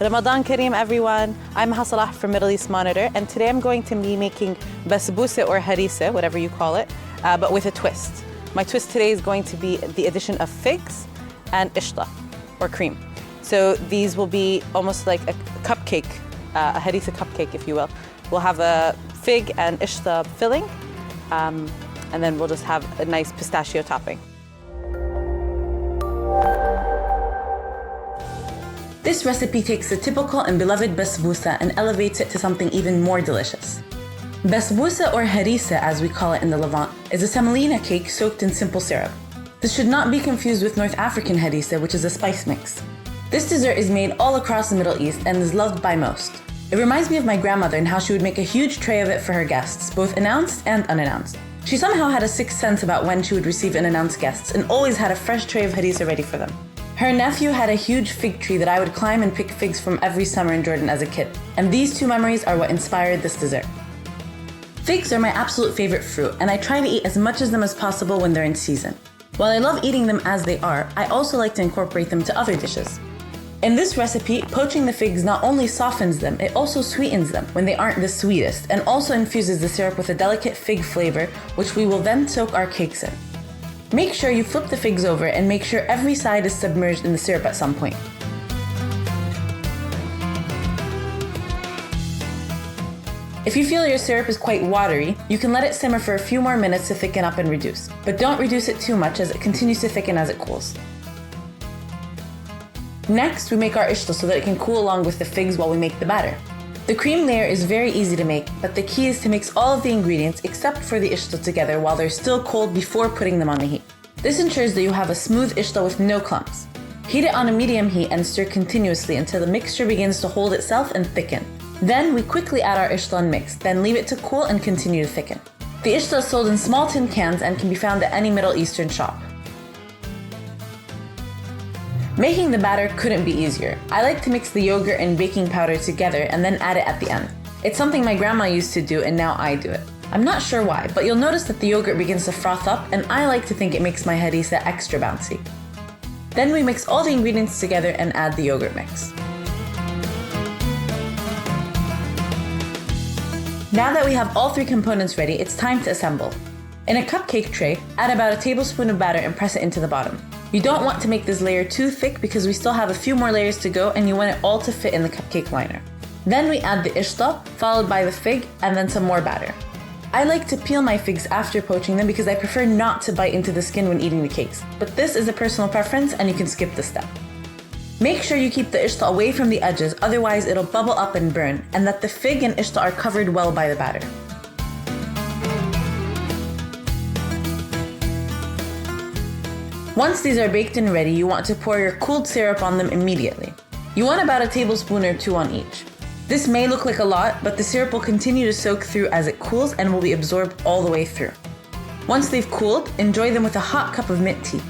Ramadan Kareem, everyone. I'm Hasalah from Middle East Monitor, and today I'm going to be making basbousa or harissa, whatever you call it, but with a twist. My twist today is going to be the addition of figs and ishta, or cream. So these will be almost like a cupcake, a harissa cupcake, if you will. We'll have a fig and ishta filling, and then we'll just have a nice pistachio topping. This recipe takes the typical and beloved basbousa and elevates it to something even more delicious. Basbousa, or harissa as we call it in the Levant, is a semolina cake soaked in simple syrup. This should not be confused with North African harissa, which is a spice mix. This dessert is made all across the Middle East and is loved by most. It reminds me of my grandmother and how she would make a huge tray of it for her guests, both announced and unannounced. She somehow had a sixth sense about when she would receive unannounced guests and always had a fresh tray of harissa ready for them. Her nephew had a huge fig tree that I would climb and pick figs from every summer in Jordan as a kid, and these two memories are what inspired this dessert. Figs are my absolute favorite fruit, and I try to eat as much of them as possible when they're in season. While I love eating them as they are, I also like to incorporate them to other dishes. In this recipe, poaching the figs not only softens them, it also sweetens them when they aren't the sweetest, and also infuses the syrup with a delicate fig flavor, which we will then soak our cakes in. Make sure you flip the figs over and make sure every side is submerged in the syrup at some point. If you feel your syrup is quite watery, you can let it simmer for a few more minutes to thicken up and reduce. But don't reduce it too much as it continues to thicken as it cools. Next, we make our ishta so that it can cool along with the figs while we make the batter. The cream layer is very easy to make, but the key is to mix all of the ingredients except for the ishta together while they're still cold before putting them on the heat. This ensures that you have a smooth ishta with no clumps. Heat it on a medium heat and stir continuously until the mixture begins to hold itself and thicken. Then we quickly add our ishta and mix, then leave it to cool and continue to thicken. The ishta is sold in small tin cans and can be found at any Middle Eastern shop. Making the batter couldn't be easier. I like to mix the yogurt and baking powder together and then add it at the end. It's something my grandma used to do and now I do it. I'm not sure why, but you'll notice that the yogurt begins to froth up and I like to think it makes my harissa extra bouncy. Then we mix all the ingredients together and add the yogurt mix. Now that we have all three components ready, it's time to assemble. In a cupcake tray, add about a tablespoon of batter and press it into the bottom. You don't want to make this layer too thick because we still have a few more layers to go and you want it all to fit in the cupcake liner. Then we add the ishta, followed by the fig, and then some more batter. I like to peel my figs after poaching them because I prefer not to bite into the skin when eating the cakes, but this is a personal preference and you can skip this step. Make sure you keep the ishta away from the edges, otherwise it'll bubble up and burn, and that the fig and ishta are covered well by the batter. Once these are baked and ready, you want to pour your cooled syrup on them immediately. You want about a tablespoon or two on each. This may look like a lot, but the syrup will continue to soak through as it cools and will be absorbed all the way through. Once they've cooled, enjoy them with a hot cup of mint tea.